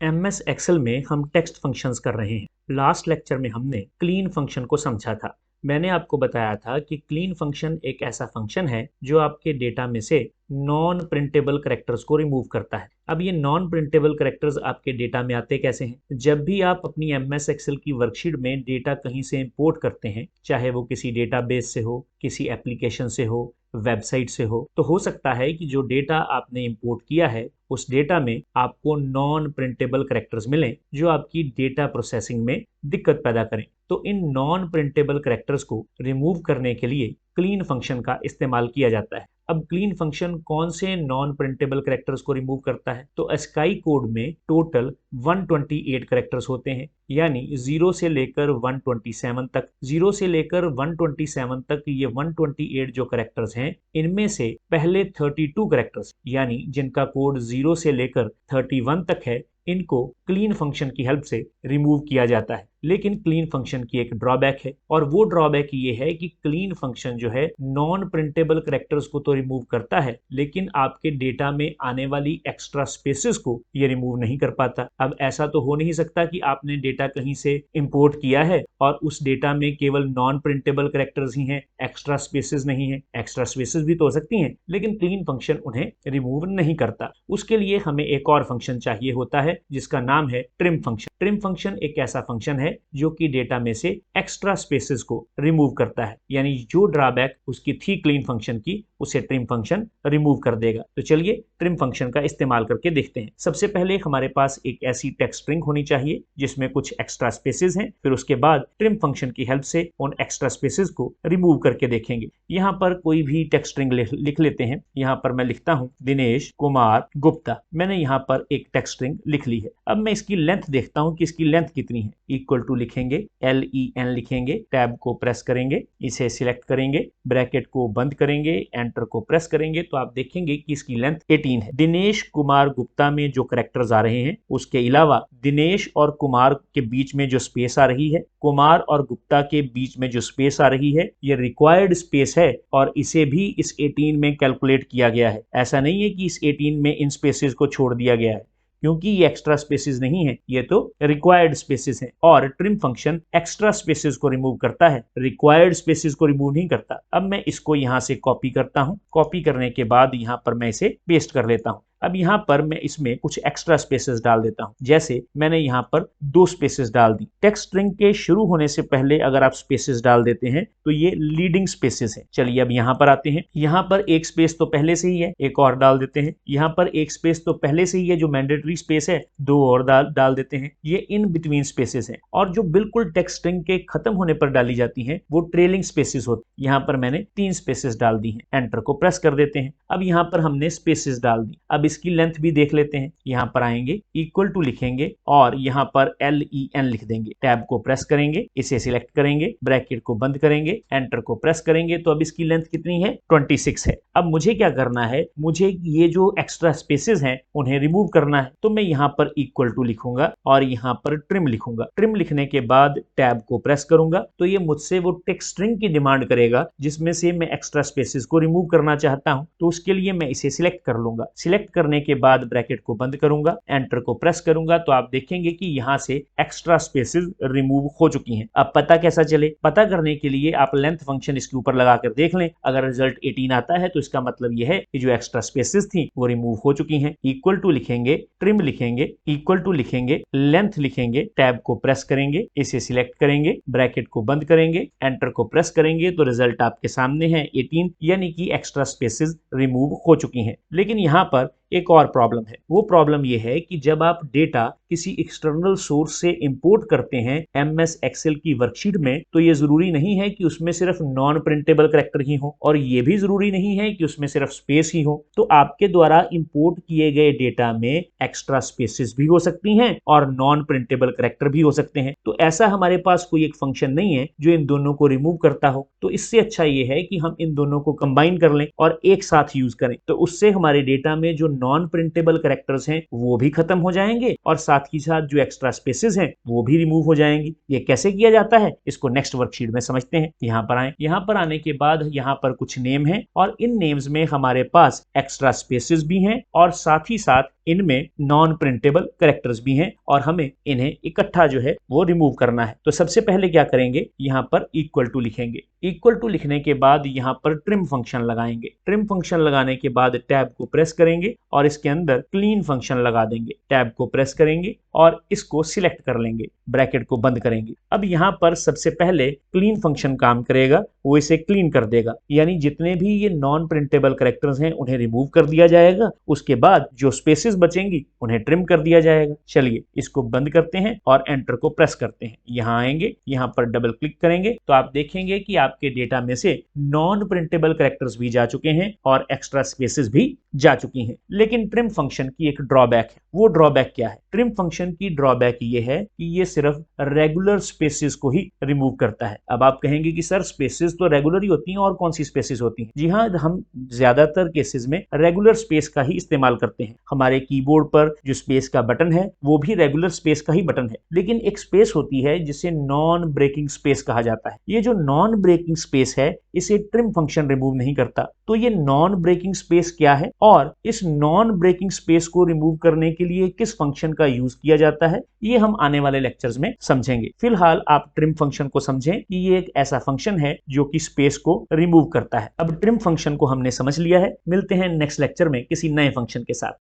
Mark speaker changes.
Speaker 1: MS Excel में हम text functions कर रहे हैं। लास्ट लेक्चर में हमने क्लीन फंक्शन को समझा था। मैंने आपको बताया था कि क्लीन फंक्शन एक ऐसा फंक्शन है जो आपके डेटा में से नॉन प्रिंटेबल कैरेक्टर्स को रिमूव करता है। अब ये नॉन प्रिंटेबल कैरेक्टर्स आपके डेटा में आते कैसे हैं? जब भी आप अपनी एमएस एक्सेल की वर्कशीट में डेटा कहीं से इंपोर्ट करते हैं, चाहे वो किसी डेटाबेस से हो, किसी एप्लीकेशन से हो, वेबसाइट से हो, तो हो सकता है कि जो डेटा आपने इंपोर्ट किया है उस डेटा में आपको नॉन प्रिंटेबल कैरेक्टर्स मिलें जो आपकी डेटा प्रोसेसिंग में दिक्कत पैदा करें। तो इन नॉन प्रिंटेबल कैरेक्टर्स को रिमूव करने के लिए क्लीन फंक्शन का इस्तेमाल किया जाता है। अब क्लीन फंक्शन कौन से नॉन प्रिंटेबल कैरेक्टर्स को रिमूव करता है? तो स्काई कोड में टोटल 128 कैरेक्टर्स होते हैं, यानी 0 से लेकर 127 तक। 0 से लेकर 127 तक ये 128 जो कैरेक्टर्स हैं, इनमें से पहले 32 कैरेक्टर्स यानी जिनका कोड 0 से लेकर 31 तक है, इनको क्लीन फंक्शन की हेल्प से रिमूव किया जाता है। लेकिन क्लीन फंक्शन की एक ड्रॉबैक है, और वो ड्रॉबैक ये है कि क्लीन फंक्शन जो है नॉन प्रिंटेबल कैरेक्टर्स को तो रिमूव करता है, लेकिन आपके डेटा में आने वाली एक्स्ट्रा स्पेसेस को ये रिमूव नहीं कर पाता। अब ऐसा तो हो नहीं सकता कि आपने डेटा कहीं से इंपोर्ट किया है और उस डेटा में केवल नॉन प्रिंटेबल कैरेक्टर्स ही हैं, एक्स्ट्रा स्पेसेस नहीं है। एक्स्ट्रा स्पेसेस भी तो हो सकती हैं, लेकिन क्लीन फंक्शन उन्हें रिमूव नहीं करता। उसके लिए हमें एक और फंक्शन चाहिए होता है जिसका नाम है ट्रिम फंक्शन। ट्रिम फंक्शन एक ऐसा फंक्शन है जो कि डेटा में से एक्स्ट्रा स्पेसेस को रिमूव करता है, यानी जो ड्रॉबैक उसकी थी क्लीन फंक्शन की, उसे ट्रिम फंक्शन रिमूव कर देगा। तो चलिए ट्रिम फंक्शन का इस्तेमाल करके देखते हैं। सबसे पहले हमारे पास एक ऐसी टेक्स्ट स्ट्रिंग होनी चाहिए जिसमें कुछ एक्स्ट्रा स्पेसेस हैं। फिर उसके बाद ट्रिम फंक्शन की हेल्प से उन एक्स्ट्रा स्पेसेस को रिमूव करके देखेंगे। यहाँ पर कोई भी टेक्स्ट स्ट्रिंग लिख लेते हैं। यहाँ पर मैं लिखता हूँ दिनेश कुमार गुप्ता। मैंने यहाँ पर एक टेक्स्ट स्ट्रिंग लिख ली है। अब मैं इसकी लेंथ देखता हूँ कि इसकी लेंथ कितनी है। इक्वल टू लिखेंगे, LEN लिखेंगे, टैब को प्रेस करेंगे, इसे सिलेक्ट करेंगे, ब्रैकेट को बंद करेंगे, एंटर को प्रेस करेंगे, तो आप देखेंगे कि इसकी लेंथ 18 है। दिनेश कुमार गुप्ता में जो कैरेक्टर्स आ रहे हैं, उसके अलावा दिनेश और कुमार के बीच में जो स्पेस आ रही है, कुमार और गुप्ता के बीच में जो स्पेस आ रही है, ये रिक्वायर्ड स्पेस है और इसे भी इस 18 में कैलकुलेट किया गया है। ऐसा नहीं है कि इस 18 में इन स्पेसेस को छोड़ दिया गया है, क्योंकि ये एक्स्ट्रा स्पेसेस नहीं है, ये तो रिक्वायर्ड स्पेसेस हैं। और ट्रिम फंक्शन एक्स्ट्रा स्पेसेस को रिमूव करता है, रिक्वायर्ड स्पेसेस को रिमूव नहीं करता। अब मैं इसको यहां से कॉपी करता हूं। कॉपी करने के बाद यहां पर मैं इसे पेस्ट कर लेता हूं। अब यहाँ पर मैं इसमें कुछ एक्स्ट्रा स्पेसेस डाल देता हूं। जैसे मैंने यहाँ पर 2 स्पेसेस डाल दी। टेक्स्ट स्ट्रिंग के शुरू होने से पहले अगर आप स्पेसेस डाल देते हैं तो ये लीडिंग स्पेसेस हैं। चलिए अब यहाँ पर आते हैं। यहाँ पर एक स्पेस तो पहले से ही है, एक और डाल देते हैं। यहाँ पर एक स्पेस तो पहले से ही है जो मैंडेटरी स्पेस है, 2 और डाल देते हैं। ये इन बिटवीन स्पेसेस हैं। और जो बिल्कुल टेक्स्ट स्ट्रिंग के खत्म होने पर डाली जाती हैं वो ट्रेलिंग स्पेसेस होती हैं। यहाँ पर मैंने 3 स्पेसेस डाल दी हैं। एंटर को प्रेस कर देते हैं। अब यहाँ पर हमने स्पेसेस डाल दी। अब इसकी लेंथ भी देख लेते हैं। यहाँ पर आएंगे, इक्वल टू लिखेंगे और यहाँ पर LEN लिख देंगे। टैब को प्रेस करेंगे, इसे सिलेक्ट करेंगे, ब्रैकेट को बंद करेंगे, एंटर को प्रेस करेंगे, तो अब इसकी लेंथ कितनी है? 26 है। अब मुझे क्या करना है? मुझे ये जो एक्स्ट्रा स्पेसेस हैं उन्हें रिमूव करना है। तो मैं यहाँ पर इक्वल टू लिखूंगा और यहाँ पर ट्रिम लिखूंगा। ट्रिम लिखने के बाद टैब को प्रेस करूंगा तो ये मुझसे वो टेक्स्ट स्ट्रिंग की डिमांड करेगा जिसमें से मैं एक्स्ट्रा स्पेसेस को रिमूव करना चाहता हूं। तो उसके लिए मैं इसे सिलेक्ट कर लूंगा। सिलेक्ट करने के बाद ब्रैकेट को बंद करूंगा, एंटर को प्रेस करूंगा, तो आप देखेंगे कि यहां से एक्स्ट्रा स्पेसेस रिमूव हो चुकी हैं। अब पता कैसा चले? पता करने के लिए आप लेंथ फंक्शन इसके ऊपर लगाकर देख लें। अगर रिजल्ट 18 आता है तो इसका मतलब यह है कि जो एक्स्ट्रा स्पेसेस थी वो रिमूव हो चुकी हैं। इक्वल टू लिखेंगे, ट्रिम लिखेंगे, इक्वल टू लिखेंगे, लेंथ लिखेंगे, टैब को प्रेस करेंगे, इसे सिलेक्ट करेंगे, ब्रैकेट को बंद करेंगे, एंटर को प्रेस करेंगे, तो रिजल्ट आपके सामने है 18, यानी कि एक्स्ट्रा स्पेसेस रिमूव हो चुकी हैं। लेकिन यहां पर एक और प्रॉब्लम है। वो प्रॉब्लम ये है कि जब आप डेटा किसी एक्सटर्नल सोर्स से इंपोर्ट करते हैं एमएस एक्सेल की वर्कशीट में, तो ये जरूरी नहीं है कि उसमें सिर्फ नॉन प्रिंटेबल कैरेक्टर ही हो, और ये भी जरूरी नहीं है कि उसमें सिर्फ स्पेस ही हो। तो आपके द्वारा इंपोर्ट किए गए डेटा में एक्स्ट्रा स्पेसेस भी हो सकती हैं और नॉन प्रिंटेबल कैरेक्टर भी हो सकते हैं। तो ऐसा हमारे पास कोई एक फंक्शन नहीं है जो इन दोनों को रिमूव करता हो। तो इससे अच्छा ये है कि हम इन दोनों को कंबाइन कर लें और एक साथ यूज करें। तो उससे हमारे डेटा में जो नॉन प्रिंटेबल कैरेक्टर्स हैं वो भी खत्म हो जाएंगे और साथ ही साथ जो एक्स्ट्रा स्पेसेस हैं वो भी रिमूव हो जाएंगी। ये कैसे किया जाता है इसको नेक्स्ट वर्कशीट में समझते हैं। यहाँ पर आए, यहाँ पर आने के बाद यहाँ पर कुछ नेम है और इन नेम्स में हमारे पास एक्स्ट्रा स्पेसेस भी हैं और साथ ही साथ इनमें नॉन प्रिंटेबल कैरेक्टर्स भी हैं और हमें इन्हें इकट्ठा जो है वो रिमूव करना है। तो सबसे पहले क्या करेंगे, यहाँ पर इक्वल टू लिखेंगे। इक्वल टू लिखने के बाद यहाँ पर ट्रिम फंक्शन लगाएंगे। ट्रिम फंक्शन लगाने के बाद टैब को प्रेस करेंगे और इसके अंदर क्लीन फंक्शन लगा देंगे। टैब को प्रेस करेंगे और इसको सिलेक्ट कर लेंगे, ब्रैकेट को बंद करेंगे। अब यहाँ पर सबसे पहले क्लीन फंक्शन काम करेगा, वो इसे क्लीन कर देगा, यानी जितने भी ये नॉन प्रिंटेबल कैरेक्टर्स हैं उन्हें रिमूव कर दिया जाएगा। उसके बाद जो स्पेसेस बचेंगी उन्हें ट्रिम कर दिया जाएगा। चलिए इसको बंद करते हैं और एंटर को प्रेस करते हैं। यहाँ आएंगे, यहाँ पर डबल क्लिक करेंगे तो आप देखेंगे कि आपके डेटा में से नॉन प्रिंटेबल कैरेक्टर्स भी जा चुके हैं और एक्स्ट्रा स्पेसेस भी जा चुकी हैं। लेकिन ट्रिम फंक्शन की एक ड्रॉबैक है। वो ड्रॉबैक क्या है? ट्रिम फंक्शन की ड्रॉबैक ये है कि ये सिर्फ रेगुलर स्पेसेस को ही रिमूव करता है। अब आप कहेंगे कि सर स्पेसेस तो रेगुलर ही होती हैं और कौन सी स्पेसेस होती हैं? जी हाँ, हम ज्यादातर केसेस में रेगुलर स्पेस का ही इस्तेमाल करते हैं। हमारे कीबोर्ड पर जो स्पेस का बटन है वो भी रेगुलर स्पेस का ही बटन है। लेकिन एक स्पेस होती है जिसे नॉन ब्रेकिंग स्पेस कहा जाता है। ये जो नॉन ब्रेकिंग स्पेस है इसे ट्रिम फंक्शन रिमूव नहीं करता। तो ये नॉन ब्रेकिंग स्पेस क्या है और इस नॉन ब्रेकिंग स्पेस को रिमूव करने के लिए किस फंक्शन का यूज किया जाता है, ये हम आने वाले लेक्चर्स में समझेंगे। फिलहाल आप ट्रिम फंक्शन को समझें कि ये एक ऐसा फंक्शन है जो कि स्पेस को रिमूव करता है। अब ट्रिम फंक्शन को हमने समझ लिया है। मिलते हैं नेक्स्ट लेक्चर में किसी नए फंक्शन के साथ।